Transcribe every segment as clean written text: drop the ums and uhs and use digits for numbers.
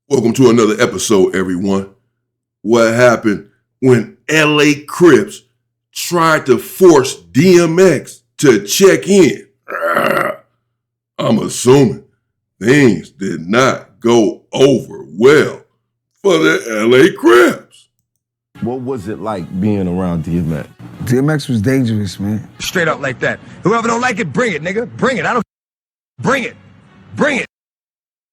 Welcome to another episode, everyone. What happened when LA Crips tried to force DMX to check in? I'm assuming things did not go over well for the LA Crips. What was it like being around DMX? DMX was dangerous, man. Straight up like that. Whoever don't like it, bring it, nigga. Bring it. I don't. Bring it. Bring it.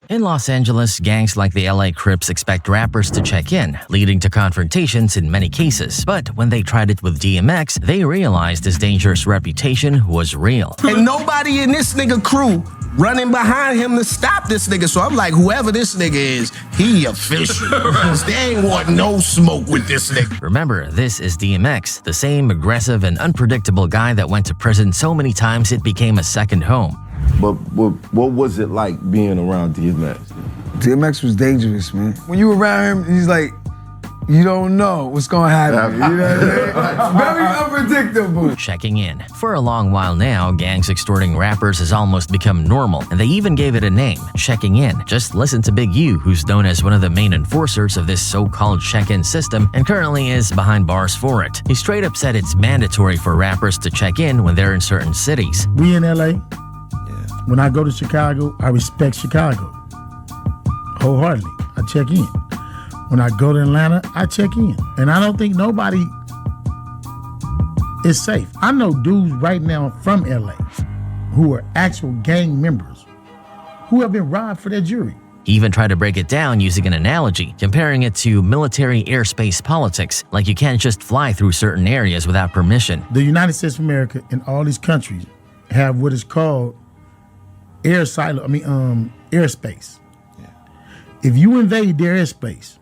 In Los Angeles, gangs like the LA Crips expect rappers to check in, leading to confrontations in many cases. But when they tried it with DMX, they realized his dangerous reputation was real. And nobody in this nigga crew running behind him to stop this nigga. So I'm like, whoever this nigga is, he official. They ain't want no smoke with this nigga. Remember, this is DMX, the same aggressive and unpredictable guy that went to prison so many times it became a second home. But what was it like being around DMX? DMX was dangerous, man. When you around him, he's like, you don't know what's gonna happen. You know what I'm saying? Very unpredictable. Checking in. For a long while now, gangs extorting rappers has almost become normal, and they even gave it a name, checking in. Just listen to Big U, who's known as one of the main enforcers of this so-called check-in system and currently is behind bars for it. He straight up said it's mandatory for rappers to check in when they're in certain cities. We in LA. When I go to Chicago, I respect Chicago wholeheartedly. I check in. When I go to Atlanta, I check in. And I don't think nobody is safe. I know dudes right now from LA who are actual gang members who have been robbed for their jewelry. He even tried to break it down using an analogy, comparing it to military airspace politics, like you can't just fly through certain areas without permission. The United States of America and all these countries have what is called airspace. Yeah. If you invade their airspace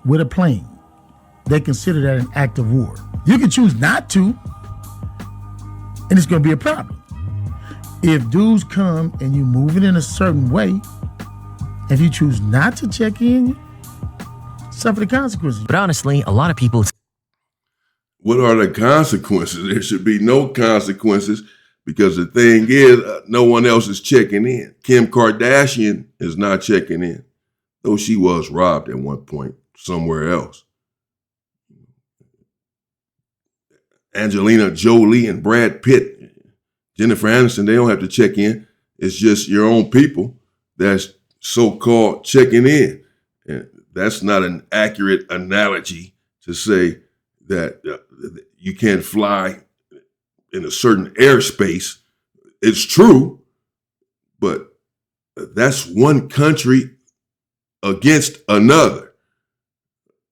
with a plane, they consider that an act of war. You can choose not to, and it's gonna be a problem. If dudes come and you move it in a certain way, if you choose not to check in, suffer the consequences. But honestly, a lot of people... What are the consequences? There should be no consequences. Because the thing is, no one else is checking in. Kim Kardashian is not checking in, though she was robbed at one point somewhere else. Angelina Jolie and Brad Pitt, Jennifer Aniston, they don't have to check in. It's just your own people that's so-called checking in. And that's not an accurate analogy to say that you can't fly in a certain airspace. It's true, but that's one country against another.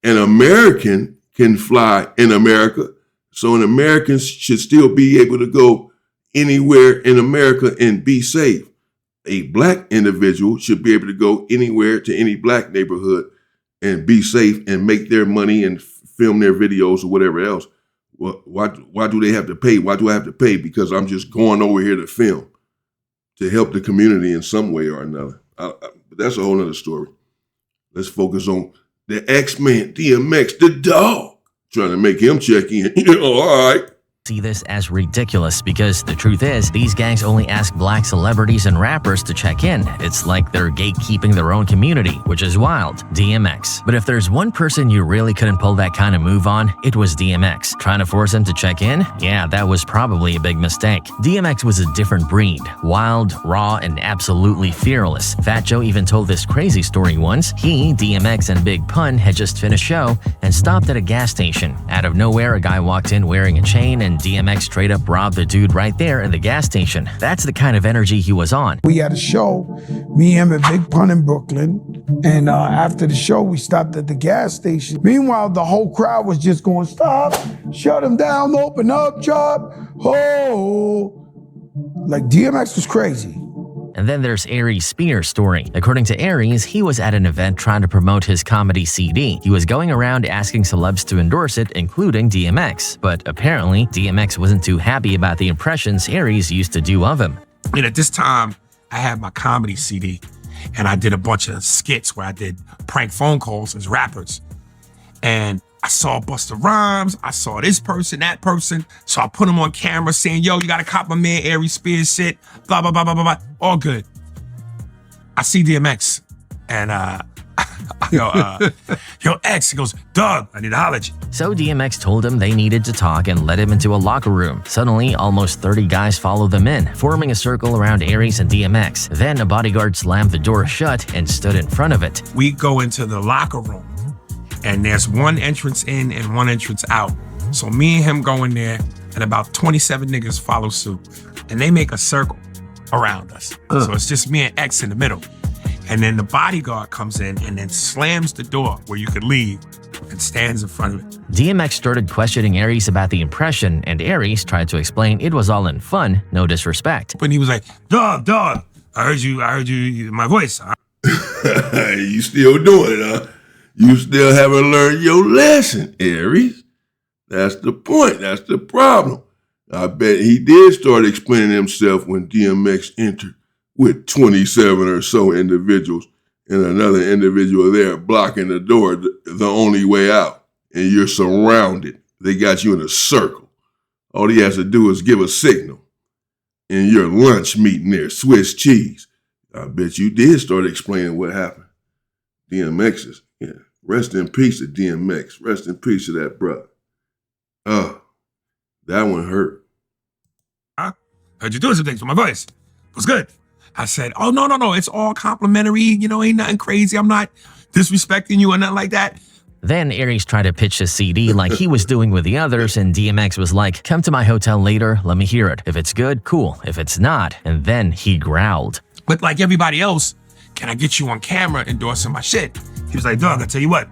An American can fly in America, so an American should still be able to go anywhere in America and be safe. A black individual should be able to go anywhere to any black neighborhood and be safe and make their money and film their videos or whatever else. Why do they have to pay? Why do I have to pay? Because I'm just going over here to film, to help the community in some way or another. But that's a whole other story. Let's focus on the X-Man, DMX, the dog, trying to make him check in. All right. See this as ridiculous because the truth is, these gangs only ask black celebrities and rappers to check in. It's like they're gatekeeping their own community, which is wild. DMX. But if there's one person you really couldn't pull that kind of move on, it was DMX. Trying to force him to check in? Yeah, that was probably a big mistake. DMX was a different breed. Wild, raw, and absolutely fearless. Fat Joe even told this crazy story once. He, DMX, and Big Pun had just finished a show and stopped at a gas station. Out of nowhere, a guy walked in wearing a chain and DMX straight up robbed the dude right there in the gas station. That's the kind of energy he was on. We had a show, me, him, and Big Pun in Brooklyn. And after the show, we stopped at the gas station. Meanwhile, the whole crowd was just going, stop, shut him down, open up, chop, oh. Like DMX was crazy. And then there's Aries Spears' story. According to Aries, he was at an event trying to promote his comedy CD. He was going around asking celebs to endorse it, including DMX. But apparently, DMX wasn't too happy about the impressions Aries used to do of him. And at this time, I had my comedy CD, and I did a bunch of skits where I did prank phone calls as rappers. And I saw Busta Rhymes, I saw this person, that person. So I put them on camera saying, yo, you gotta cop my man Aries Spears shit, blah, blah, blah, blah, blah, blah. All good. I see DMX and Yo, X, he goes, Doug, I need to holler at you. So DMX told him they needed to talk and led him into a locker room. Suddenly, almost 30 guys followed them in, forming a circle around Aries and DMX. Then a bodyguard slammed the door shut and stood in front of it. We go into the locker room, and there's one entrance in and one entrance out. So me and him go in there, and about 27 niggas follow suit. And they make a circle around us. So it's just me and X in the middle. And then the bodyguard comes in and then slams the door where you could leave and stands in front of it. DMX started questioning Aries about the impression, and Aries tried to explain it was all in fun, no disrespect. But he was like, Dog, I heard you, my voice. You still doing it, huh? You still haven't learned your lesson, Aries. That's the point. That's the problem. I bet he did start explaining himself when DMX entered with 27 or so individuals and another individual there blocking the door, the only way out. And you're surrounded. They got you in a circle. All he has to do is give a signal. And your lunch meeting there, Swiss cheese. I bet you did start explaining what happened. DMX's, yeah. Rest in peace to DMX. Rest in peace to that brother. That one hurt. Huh? Heard you doing some things with my voice. It was good. I said, oh, no. It's all complimentary. You know, ain't nothing crazy. I'm not disrespecting you or nothing like that. Then Aries tried to pitch his CD like he was doing with the others, and DMX was like, come to my hotel later, let me hear it. If it's good, cool. If it's not, and then he growled. But like everybody else, can I get you on camera endorsing my shit? He was like, Doug, I tell you what,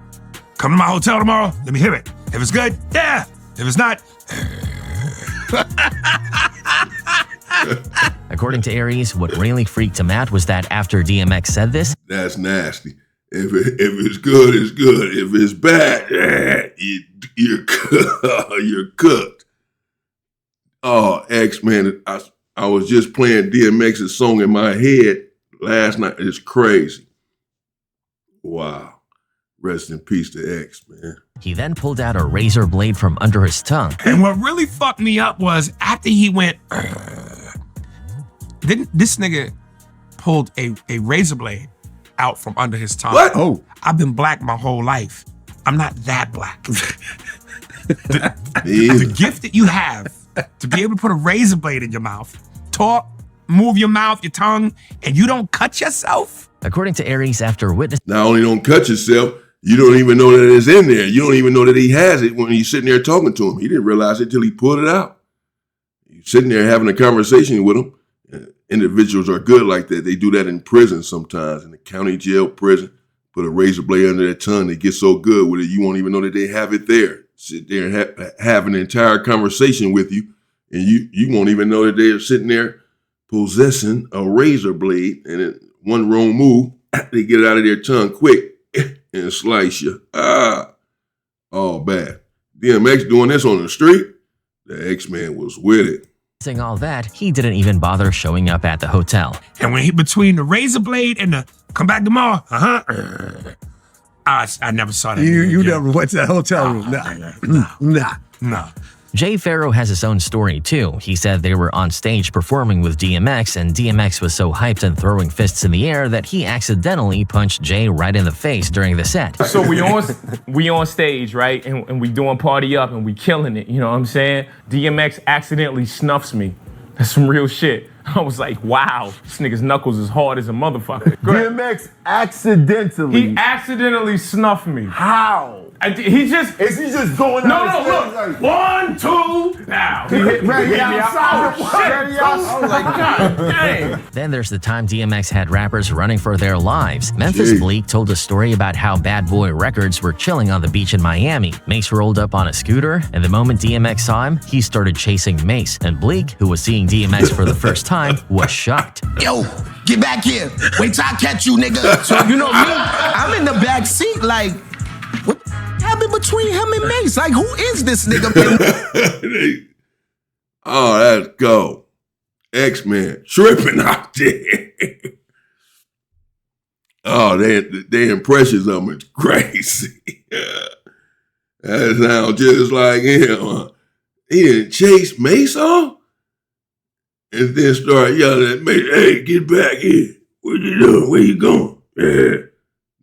come to my hotel tomorrow, let me hear it. If it's good, yeah. If it's not, According to Aries, what really freaked him out was that after DMX said this, that's nasty. If it's good, it's good. If it's bad, you're cooked. Oh, X, man, I was just playing DMX's song in my head last night. It's crazy. Wow. Rest in peace to X, man. he then pulled out a razor blade from under his tongue. And what really fucked me up was after he went, this nigga pulled a razor blade out from under his tongue. What? Oh. I've been black my whole life. I'm not that black. The gift that you have to be able to put a razor blade in your mouth, talk, move your mouth, your tongue, and you don't cut yourself? According to Aries, after witnessing Not only don't cut yourself, you don't even know that it's in there. You don't even know that he has it when you're sitting there talking to him. He didn't realize it till he pulled it out. You're sitting there having a conversation with him. Individuals are good like that. They do that in prison sometimes, in the county jail prison. Put a razor blade under their tongue. They get so good with it, you won't even know that they have it there. Sit there and have an entire conversation with you, and you won't even know that they're sitting there possessing a razor blade, and in one wrong move, they get it out of their tongue quick and slice you. Oh, bad. DMX doing this on the street, the X-Man was with it. all that, he didn't even bother showing up at the hotel. And when he between the razor blade and the come back tomorrow, I never saw that. You never went to that hotel room. Nah. Jay Farrow has his own story too. He said they were on stage performing with DMX, and DMX was so hyped and throwing fists in the air that he accidentally punched Jay right in the face during the set. So we on stage, right? And we doing Party Up and we killing it, you know what I'm saying? DMX accidentally snuffs me. That's some real shit. I was like, wow, this nigga's knuckles is hard as a motherfucker. DMX accidentally. He accidentally snuffed me. How? Is he just going No, out look. 1, 2, now. He hit me outside. Oh, shit. I was like, God dang. Then there's the time DMX had rappers running for their lives. Memphis Bleak told a story about how Bad Boy Records were chilling on the beach in Miami. Mace rolled up on a scooter, and the moment DMX saw him, he started chasing Mace. And Bleak, who was seeing DMX for the first time, was shocked. Yo, get back here. Wait till I catch you, nigga. So, you know me, I'm in the back seat like, what happened between him and Mace? Like, who is this nigga? Oh, let's go. X-Man tripping out there. Oh, their impressions of him is crazy. That sounds just like him. He didn't chase Mace off and then start yelling at Mace, hey, get back here. What you doing? Where you going? Yeah.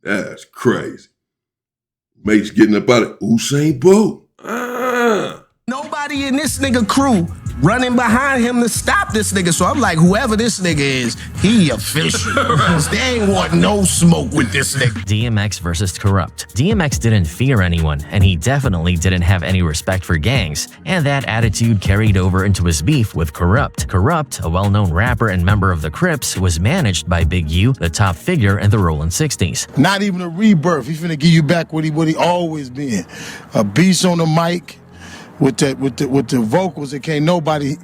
That's crazy. Mates getting up out of Usain Bolt. Ah. Nobody in this nigga crew running behind him to stop this nigga. So I'm like, whoever this nigga is, he official. They ain't want no smoke with this nigga. DMX versus Kurupt. DMX didn't fear anyone, and he definitely didn't have any respect for gangs, and that attitude carried over into his beef with Kurupt. Kurupt, a well-known rapper and member of the Crips, was managed by Big U, the top figure in the Rollin' 60s. Not even a rebirth. He finna give you back what he always been. A beast on the mic. With the vocals that can't nobody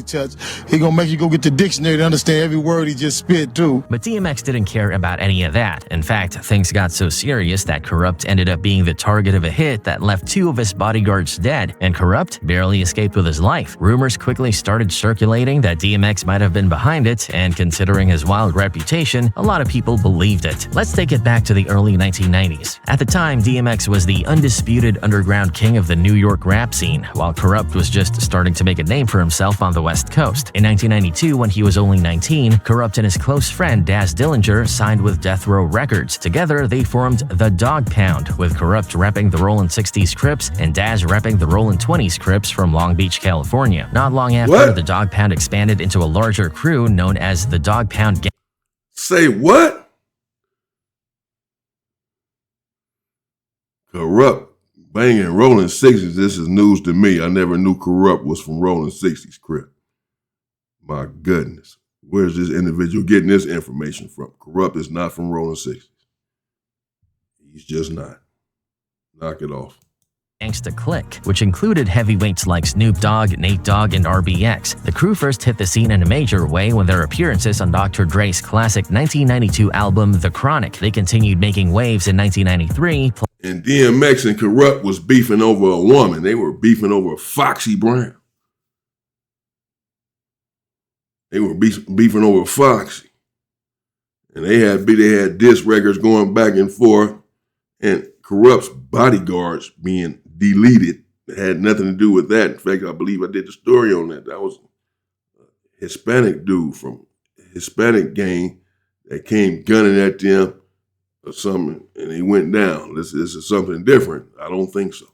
touch. He gonna make you go get the dictionary to understand every word he just spit too. But DMX didn't care about any of that. In fact, things got so serious that Kurupt ended up being the target of a hit that left 2 of his bodyguards dead, and Kurupt barely escaped with his life. Rumors quickly started circulating that DMX might have been behind it, and considering his wild reputation, a lot of people believed it. Let's take it back to the early 1990s. At the time, DMX was the undisputed underground king of the New York rap scene, while Kurupt was just starting to make a name for himself on the West Coast. In 1992, when he was only 19, Kurupt and his close friend Daz Dillinger signed with Death Row Records. Together, they formed the Dog Pound, with Kurupt repping the Rollin' 60s Crips and Daz repping the Rollin' 20s Crips from Long Beach, California. Not long after, the Dog Pound expanded into a larger crew known as the Dog Pound Gang. Say what? Kurupt banging Rollin' 60s. This is news to me. I never knew Kurupt was from Rollin' 60s Crip. My goodness. Where's this individual getting this information from? Kurupt is not from Rollin' 60s. He's just not. Knock it off. Gangsta Click, which included heavyweights like Snoop Dogg, Nate Dogg, and RBX. The crew first hit the scene in a major way when their appearances on Dr. Dre's classic 1992 album, The Chronic. They continued making waves in 1993. And DMX and Kurupt was beefing over a woman. They were beefing over Foxy Brown. They were beefing over Foxy. And they had diss records going back and forth. And Kurupt's bodyguards being deleted. It had nothing to do with that. In fact, I believe I did the story on that. That was a Hispanic dude from a Hispanic gang that came gunning at them or something, and he went down. This is something different. I don't think so.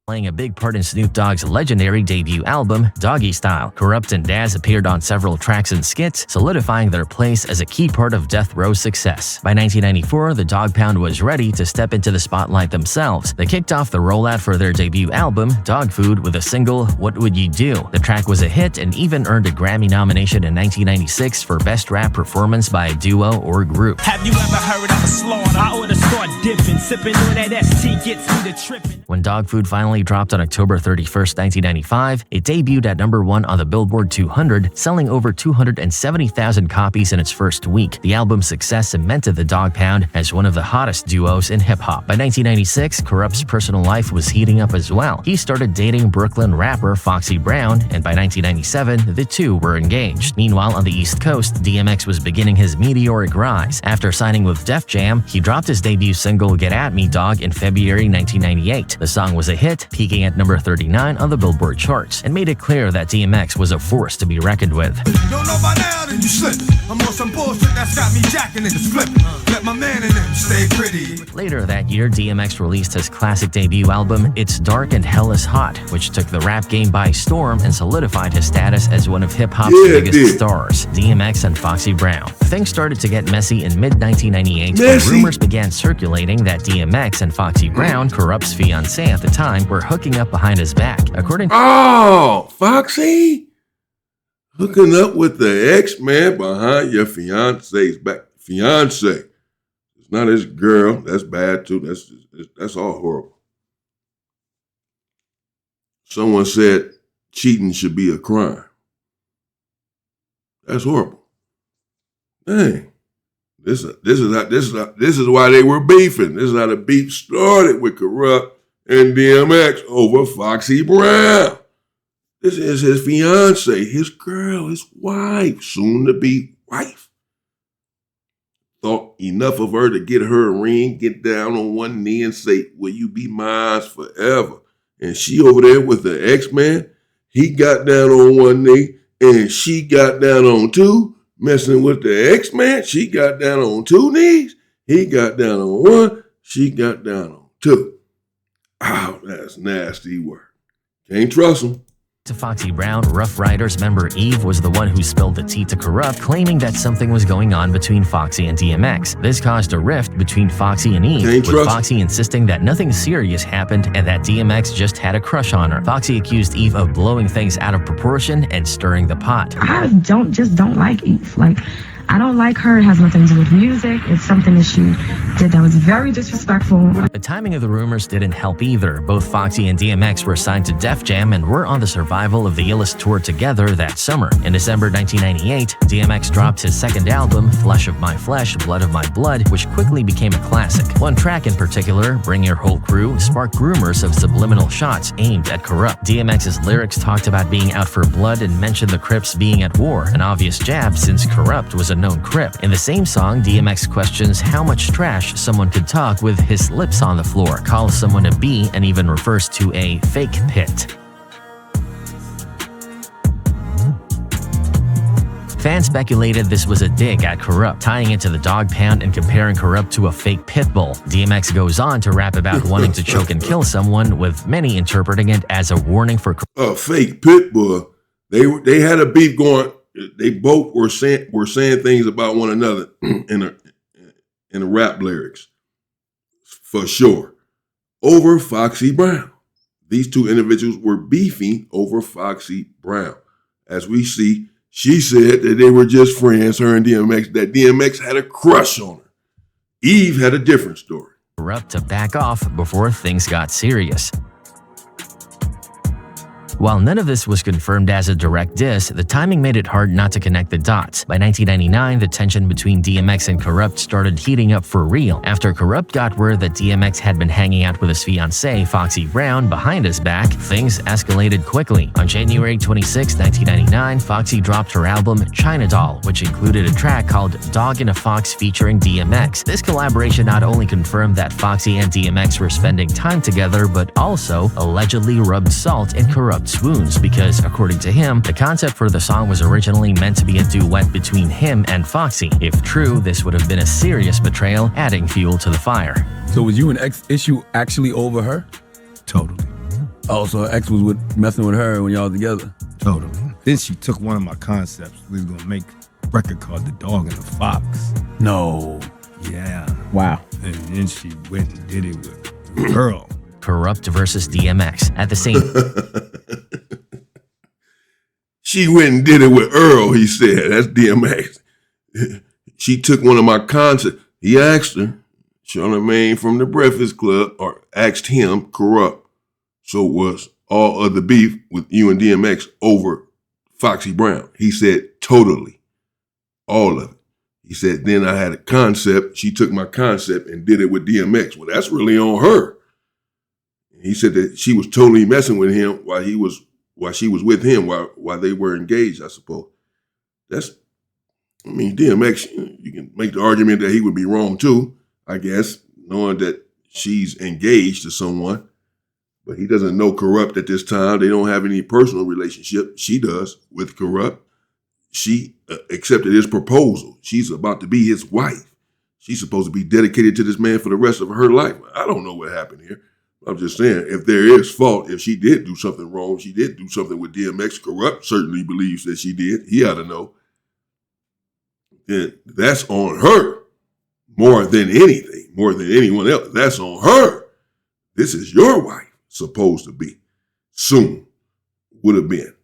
Playing a big part in Snoop Dogg's legendary debut album, Doggy Style. Kurupt and Daz appeared on several tracks and skits, solidifying their place as a key part of Death Row's success. By 1994, the Dog Pound was ready to step into the spotlight themselves. They kicked off the rollout for their debut album, Dog Food, with a single, What Would You Do? The track was a hit and even earned a Grammy nomination in 1996 for Best Rap Performance by a Duo or Group. Have you ever heard of a slaughter? I oughta start dipping, sipping on that ST gets me to tripping. When Dog Food finally dropped on October 31st, 1995, it debuted at #1 on the Billboard 200, selling over 270,000 copies in its first week. The album's success cemented the Dog Pound as one of the hottest duos in hip-hop. By 1996, Kurupt's personal life was heating up as well. He started dating Brooklyn rapper Foxy Brown, and by 1997, the two were engaged. Meanwhile, on the East Coast, DMX was beginning his meteoric rise. After signing with Def Jam, he dropped his debut single Get At Me Dog in February 1998. The song was a hit, peaking at number 39 on the Billboard charts, and made it clear that DMX was a force to be reckoned with. Don't know by now that you slipping. I'm on some bullshit that's got me jacking niggas flipping. Let my man in them stay pretty. Later that year, DMX released his classic debut album, It's Dark and Hell Is Hot, which took the rap game by storm and solidified his status as one of hip-hop's biggest stars, DMX and Foxy Brown. Things started to get messy in mid-1998 when rumors began circulating that DMX and Foxy Brown, Kurupt's fiancé at the time, were hooking up behind his back. According to Foxy? Hooking up with the ex-man behind your fiance's back. Fiance. It's not his girl. That's bad too. That's all horrible. Someone said cheating should be a crime. That's horrible. Dang. This is why they were beefing. This is how the beef started with Kurupt and DMX over Foxy Brown. This is his fiance, his girl, his wife, soon to be wife. Thought enough of her to get her a ring, get down on one knee and say, will you be mine forever? And she over there with the ex-man, he got down on one knee and she got down on two, messing with the ex-man. She got down on two knees. He got down on one, she got down on two. Oh, that's nasty work. Can't trust him. To Foxy Brown, Rough Riders member Eve was the one who spilled the tea to Kurupt, claiming that something was going on between Foxy and DMX. This caused a rift between Foxy and Eve, with Foxy insisting that nothing serious happened and that DMX just had a crush on her. Foxy accused Eve of blowing things out of proportion and stirring the pot. I don't like Eve. Like, I don't like her. It has nothing to do with music. It's something that she did that was very disrespectful. The timing of the rumors didn't help either. Both Foxy and DMX were signed to Def Jam and were on the Survival of the Illest tour together that summer. In December 1998, DMX dropped his second album, Flesh of My Flesh, Blood of My Blood, which quickly became a classic. One track in particular, Bring Your Whole Crew, sparked rumors of subliminal shots aimed at Kurupt. DMX's lyrics talked about being out for blood and mentioned the Crips being at war, an obvious jab since Kurupt was a known Crip. In the same song, DMX questions how much trash someone could talk with his lips on the floor, calls someone a B, and even refers to a fake pit. Fans speculated this was a dig at Kurupt, tying it to the dog pound and comparing Kurupt to a fake pit bull. DMX goes on to rap about wanting to choke and kill someone, with many interpreting it as a warning for a fake pit bull. They had a beef going. They both were saying things about one another in the rap lyrics, for sure, over Foxy Brown. These two individuals were beefing over Foxy Brown. As we see, she said that they were just friends, her and DMX, that DMX had a crush on her. Eve had a different story. Kurupt to back off before things got serious. While none of this was confirmed as a direct diss, the timing made it hard not to connect the dots. By 1999, the tension between DMX and Kurupt started heating up for real. After Kurupt got word that DMX had been hanging out with his fiancée, Foxy Brown, behind his back, things escalated quickly. On January 26, 1999, Foxy dropped her album China Doll, which included a track called Dog and a Fox featuring DMX. This collaboration not only confirmed that Foxy and DMX were spending time together, but also allegedly rubbed salt in Kurupt's wounds, because according to him, the concept for the song was originally meant to be a duet between him and Foxy. If true, this would have been a serious betrayal, adding fuel to the fire. So was you and X issue actually over her? Totally. Oh, so X was messing with her when y'all together? Totally. Then she took one of my concepts. We was gonna make a record called The Dog and the Fox. No. Yeah. Wow. And then she went and did it with Earl. Kurupt versus DMX. At the same She went and did it with Earl, he said. That's DMX. She took one of my concepts. He asked her, Charlamagne from the Breakfast Club, or asked him, Kurupt. So was all other beef with you and DMX over Foxy Brown? He said, totally. All of it. He said, then I had a concept. She took my concept and did it with DMX. Well, that's really on her. He said that she was totally messing with him while she was with him while they were engaged, I suppose. DMX, you can make the argument that he would be wrong too, I guess, knowing that she's engaged to someone. But he doesn't know Kurupt at this time. They don't have any personal relationship. She does with Kurupt. She accepted his proposal. She's about to be his wife. She's supposed to be dedicated to this man for the rest of her life. I don't know what happened here. I'm just saying, if there is fault, if she did do something wrong, she did do something with DMX. Kurupt certainly believes that she did. He ought to know. Then that's on her more than anything, more than anyone else. That's on her. This is your wife, supposed to be. Soon would have been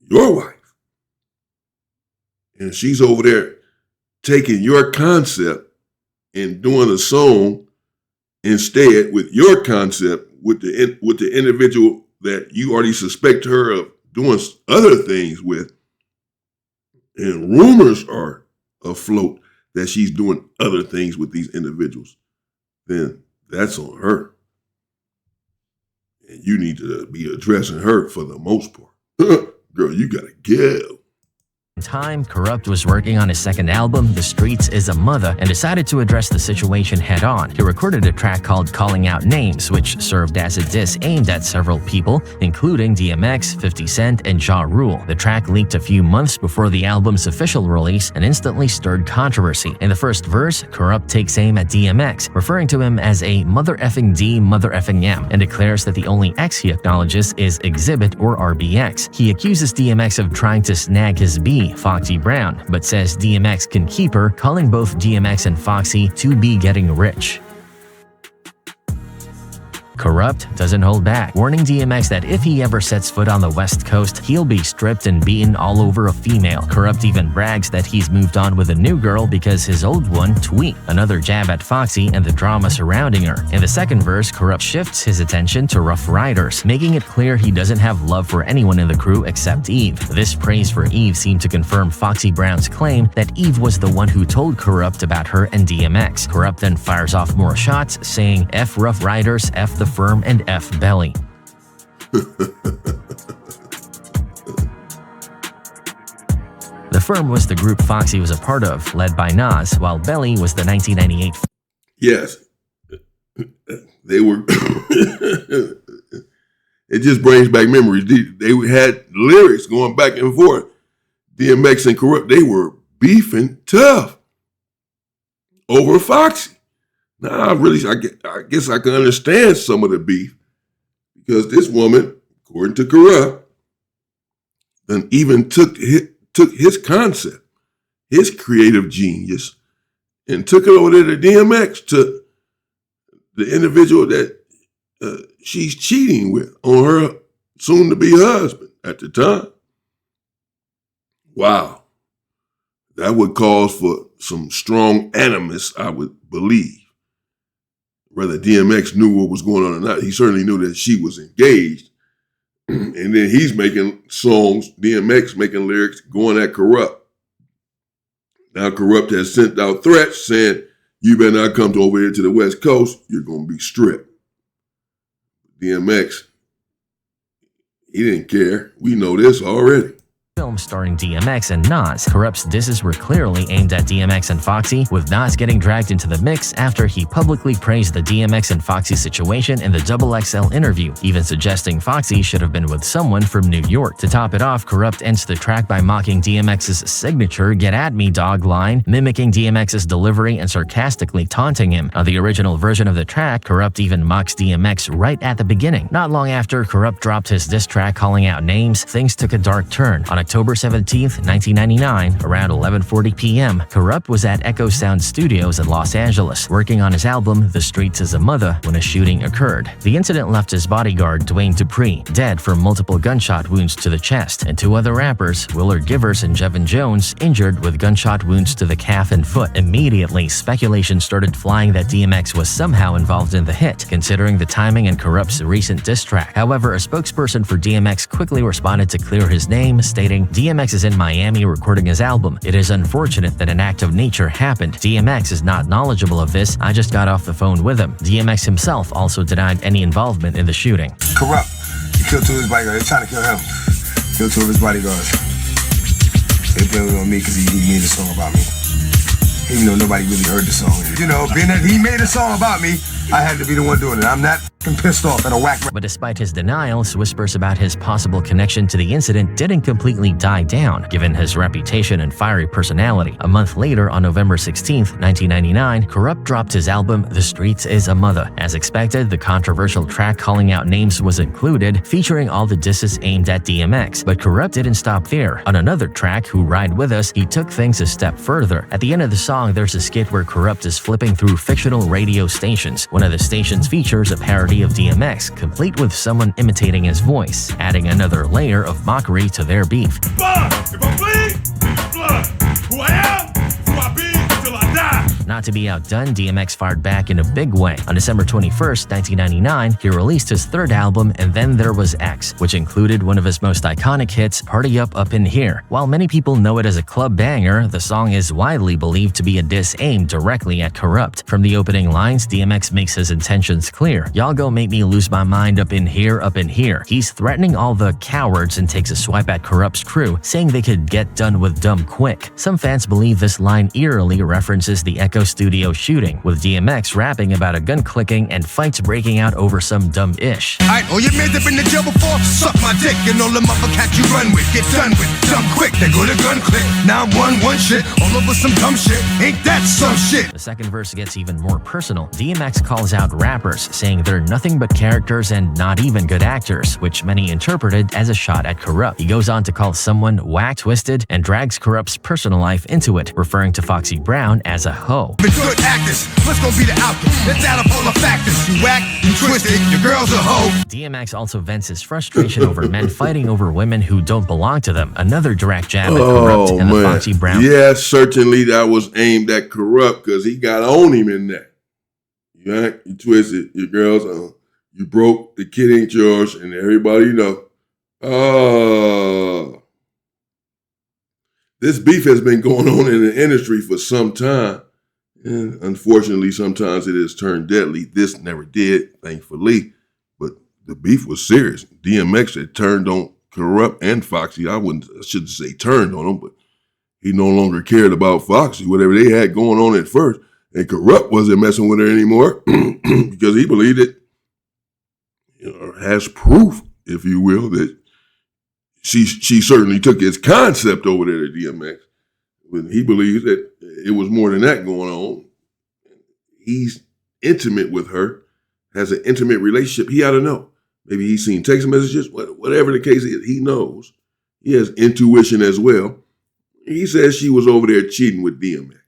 your wife. And she's over there taking your concept and doing a song instead with your concept with the individual that you already suspect her of doing other things with. And rumors are afloat that she's doing other things with these individuals. Then that's on her. And you need to be addressing her for the most part. Girl, you gotta go. Time, Kurupt was working on his second album, The Streets Is a Mother, and decided to address the situation head-on. He recorded a track called Calling Out Names, which served as a diss aimed at several people, including DMX, 50 Cent, and Ja Rule. The track leaked a few months before the album's official release and instantly stirred controversy. In the first verse, Kurupt takes aim at DMX, referring to him as a mother effing D, mother effing M, and declares that the only X he acknowledges is Exhibit or RBX. He accuses DMX of trying to snag his B, Foxy Brown, but says DMX can keep her, calling both DMX and Foxy to be getting rich. Kurupt doesn't hold back, warning DMX that if he ever sets foot on the West Coast, he'll be stripped and beaten all over a female. Kurupt even brags that he's moved on with a new girl because his old one, Tweet, another jab at Foxy and the drama surrounding her. In the second verse, Kurupt shifts his attention to Rough Riders, making it clear he doesn't have love for anyone in the crew except Eve. This praise for Eve seemed to confirm Foxy Brown's claim that Eve was the one who told Kurupt about her and DMX. Kurupt then fires off more shots, saying F Rough Riders, F the Firm, and F Belly. The Firm was the group Foxy was a part of, led by Nas, while Belly was the 1998. Yes. They were. It just brings back memories. They had lyrics going back and forth. DMX and Kurupt, they were beefing tough over Foxy. Now, I guess I can understand some of the beef because this woman, according to Kurupt, then even took his concept, his creative genius, and took it over there to DMX, to the individual that she's cheating with on her soon-to-be husband at the time. Wow. That would cause for some strong animus, I would believe. Whether DMX knew what was going on or not, he certainly knew that she was engaged. And then he's making songs, DMX making lyrics, going at Kurupt. Now Kurupt has sent out threats saying, you better not come over here to the West Coast, you're going to be stripped. DMX, he didn't care. We know this already. Film starring DMX and Nas, Kurupt's disses were clearly aimed at DMX and Foxy, with Nas getting dragged into the mix after he publicly praised the DMX and Foxy situation in the XXL interview, even suggesting Foxy should have been with someone from New York. To top it off, Kurupt ends the track by mocking DMX's signature "Get at me, dog" line, mimicking DMX's delivery and sarcastically taunting him. On the original version of the track, Kurupt even mocks DMX right at the beginning. Not long after Kurupt dropped his diss track calling out names, things took a dark turn. On October 17th, 1999, around 11:40 p.m., Kurupt was at Echo Sound Studios in Los Angeles, working on his album The Streets Is a Mother, when a shooting occurred. The incident left his bodyguard, Dwayne Dupree, dead from multiple gunshot wounds to the chest, and two other rappers, Willard Givers and Jevin Jones, injured with gunshot wounds to the calf and foot. Immediately, speculation started flying that DMX was somehow involved in the hit, considering the timing and Kurupt's recent diss track. However, a spokesperson for DMX quickly responded to clear his name, stating, DMX is in Miami recording his album. It is unfortunate that an act of nature happened. DMX is not knowledgeable of this. I just got off the phone with him. DMX himself also denied any involvement in the shooting. Kurupt. He killed two of his bodyguards. They're trying to kill him. Killed two of his bodyguards. They blamed it on me because he made a song about me. Even though nobody really heard the song. You know, being that he made a song about me, I had to be the one doing it. I'm not pissed off at a whack. But despite his denials, whispers about his possible connection to the incident didn't completely die down, given his reputation and fiery personality. A month later, on November 16th, 1999, Kurupt dropped his album The Streets Is a Mother. As expected, the controversial track calling out names was included, featuring all the disses aimed at DMX. But Kurupt didn't stop there. On another track, Who Ride With Us, he took things a step further. At the end of the song, there's a skit where Kurupt is flipping through fictional radio stations. One of the stations features a parody of DMX, complete with someone imitating his voice, adding another layer of mockery to their beef. Blood! If I bleed, blood! Who I am, who I be, till I die! Not to be outdone, DMX fired back in a big way. On December 21st, 1999, he released his third album, And Then There Was X, which included one of his most iconic hits, Party Up in Here. While many people know it as a club banger, the song is widely believed to be a diss aimed directly at Kurupt. From the opening lines, DMX makes his intentions clear. Y'all go make me lose my mind up in here, up in here. He's threatening all the cowards and takes a swipe at Kurupt's crew, saying they could get done with dumb quick. Some fans believe this line eerily references the Echo Studio shooting, with DMX rapping about a gun clicking and fights breaking out over some dumb ish. Alright, all your mans have been to jail before, suck my dick, and all the motherfuckers you run with, get done with, dumb quick, they go to gun click. Now I'm one shit, all over some dumb shit, ain't that some shit? The second verse gets even more personal. DMX calls out rappers, saying they're nothing but characters and not even good actors, which many interpreted as a shot at Kurupt. He goes on to call someone whack, twisted, and drags Kurupt's personal life into it, referring to Foxy Brown as a hoe. Been good actors, what's gonna be the outcome? Let's add up all the factors. You whack, you twisted, your girl's a hoe. DMX also vents his frustration over men fighting over women who don't belong to them, another direct jab at Kurupt and the Foxy Brown. Yeah, certainly that was aimed at Kurupt because he got on him in that. You act, you twisted, your girl's on. You broke, the kid ain't yours, and everybody know. This beef has been going on in the industry for some time. And unfortunately, sometimes it has turned deadly. This never did, thankfully. But the beef was serious. DMX had turned on Kurupt and Foxy. I shouldn't say turned on him, but he no longer cared about Foxy, whatever they had going on at first. And Kurupt wasn't messing with her anymore because he believed it, has proof, if you will, that she certainly took his concept over there to DMX. But he believes that it was more than that going on. He's intimate with her, has an intimate relationship. He ought to know. Maybe he's seen text messages, whatever the case is, he knows. He has intuition as well. He says she was over there cheating with DMX.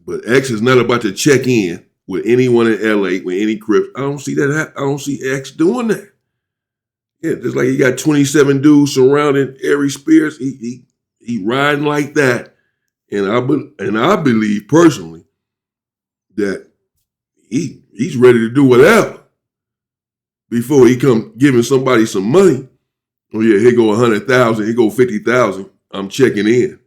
But X is not about to check in with anyone in LA, with any Crips. I don't see that. I don't see X doing that. Yeah, just like he got 27 dudes surrounding Ari Spears, he riding like that, and I believe personally that he's ready to do whatever before he come giving somebody some money. Oh yeah, here go 100,000, here go 50,000. I'm checking in.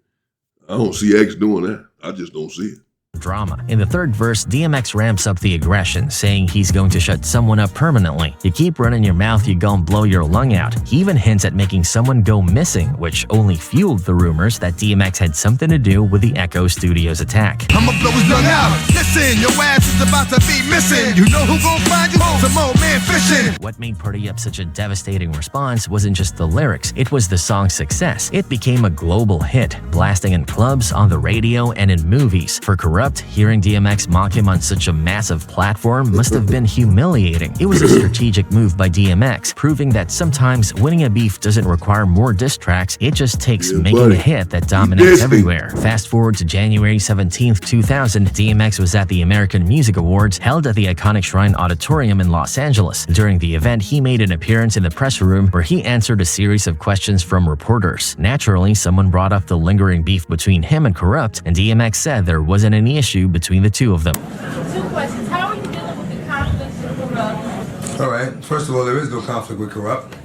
I don't see X doing that. I just don't see it. Drama. In the third verse, DMX ramps up the aggression, saying he's going to shut someone up permanently. You keep running your mouth, you gon' blow your lung out. He even hints at making someone go missing, which only fueled the rumors that DMX had something to do with the Echo Studios attack. I'ma blow his lung out. Listen, your ass is about to be missing. You know who gon' find you? Some old man fishing. What made Party Up such a devastating response wasn't just the lyrics, it was the song's success. It became a global hit, blasting in clubs, on the radio, and in movies. For Kurupt, hearing DMX mock him on such a massive platform must have been humiliating. It was a strategic move by DMX, proving that sometimes winning a beef doesn't require more diss tracks, it just takes making a hit that dominates everywhere. Fast forward to January 17th, 2000, DMX was at the American Music Awards held at the iconic Shrine Auditorium in Los Angeles. During the event, he made an appearance in the press room where he answered a series of questions from reporters. Naturally, someone brought up the lingering beef between him and Kurupt, and DMX said there wasn't any issue between the two of them. 2 questions. How are you dealing with the conflicts with Kurupt? All right. First of all, there is no conflict with Kurupt.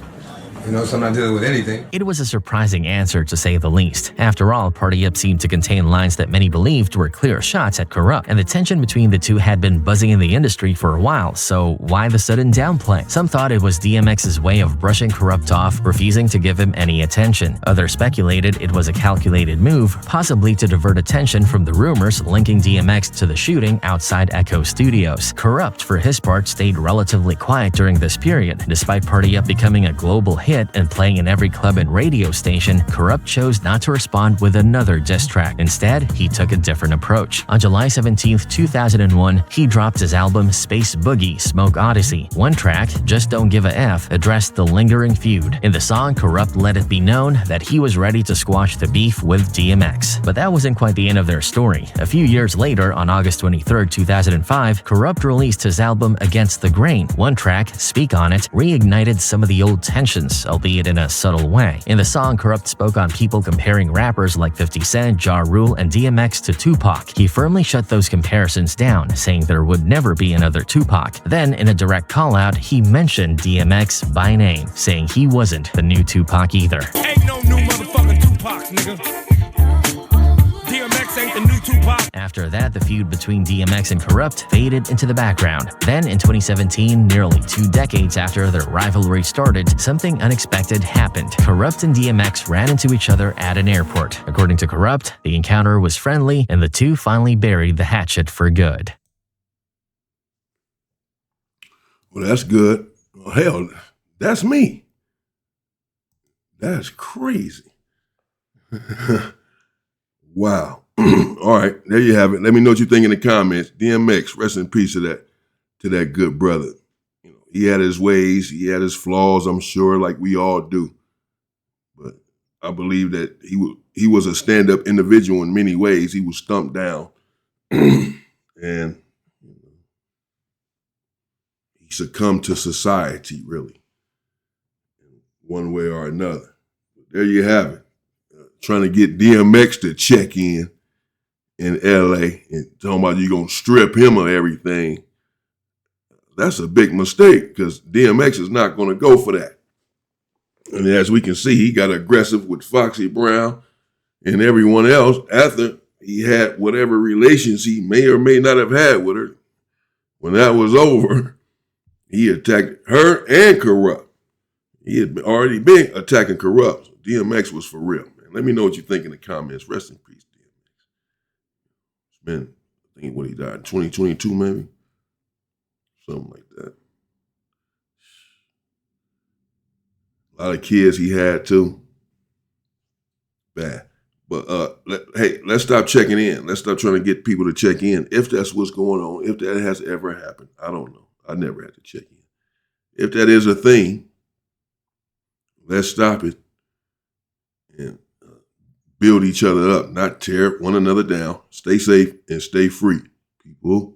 You know, so I'm not dealing with anything. It was a surprising answer, to say the least. After all, Party Up seemed to contain lines that many believed were clear shots at Kurupt, and the tension between the two had been buzzing in the industry for a while, so why the sudden downplay? Some thought it was DMX's way of brushing Kurupt off, refusing to give him any attention. Others speculated it was a calculated move, possibly to divert attention from the rumors linking DMX to the shooting outside Echo Studios. Kurupt, for his part, stayed relatively quiet during this period. Despite Party Up becoming a global hit and playing in every club and radio station, Kurupt chose not to respond with another diss track. Instead, he took a different approach. On July 17, 2001, he dropped his album Space Boogie Smoke Odyssey. One track, Just Don't Give a F, addressed the lingering feud. In the song, Kurupt let it be known that he was ready to squash the beef with DMX. But that wasn't quite the end of their story. A few years later, on August 23, 2005, Kurupt released his album Against the Grain. One track, Speak On It, reignited some of the old tensions. Crips, albeit in a subtle way. In the song, Kurupt spoke on people comparing rappers like 50 Cent, Ja Rule, and DMX to Tupac. He firmly shut those comparisons down, saying there would never be another Tupac. Then, in a direct call-out, he mentioned DMX by name, saying he wasn't the new Tupac either. Ain't no new motherfucking Tupac, nigga. DMX ain't the new Tupac. After that, the feud between DMX and Kurupt faded into the background. Then, in 2017, nearly 2 decades after their rivalry started, something unexpected happened. Kurupt and DMX ran into each other at an airport. According to Kurupt, the encounter was friendly, and the two finally buried the hatchet for good. Well, that's good. Well, hell, that's me. That's crazy. Wow. All right, there you have it. Let me know what you think in the comments. DMX, rest in peace to that good brother. You know, he had his ways, he had his flaws, I'm sure, like we all do. But I believe that he was a stand-up individual in many ways. He was stumped down. And he succumbed to society, really, one way or another. There you have it. Trying to get DMX to check in LA and talking about you gonna strip him of everything. That's a big mistake because DMX is not gonna go for that. And as we can see, he got aggressive with Foxy Brown and everyone else after he had whatever relations he may or may not have had with her. When that was over, he attacked her and Kurupt. He had already been attacking Kurupt. So DMX was for real, man. Let me know what you think in the comments. Rest in peace, DMX. It's been, I think, what he died in 2022, maybe? Something like that. A lot of kids he had, too. Bad. But, hey, let's stop checking in. Let's stop trying to get people to check in. If that's what's going on, if that has ever happened, I don't know. I never had to check in. If that is a thing, let's stop it and build each other up, not tear one another down. Stay safe and stay free, people.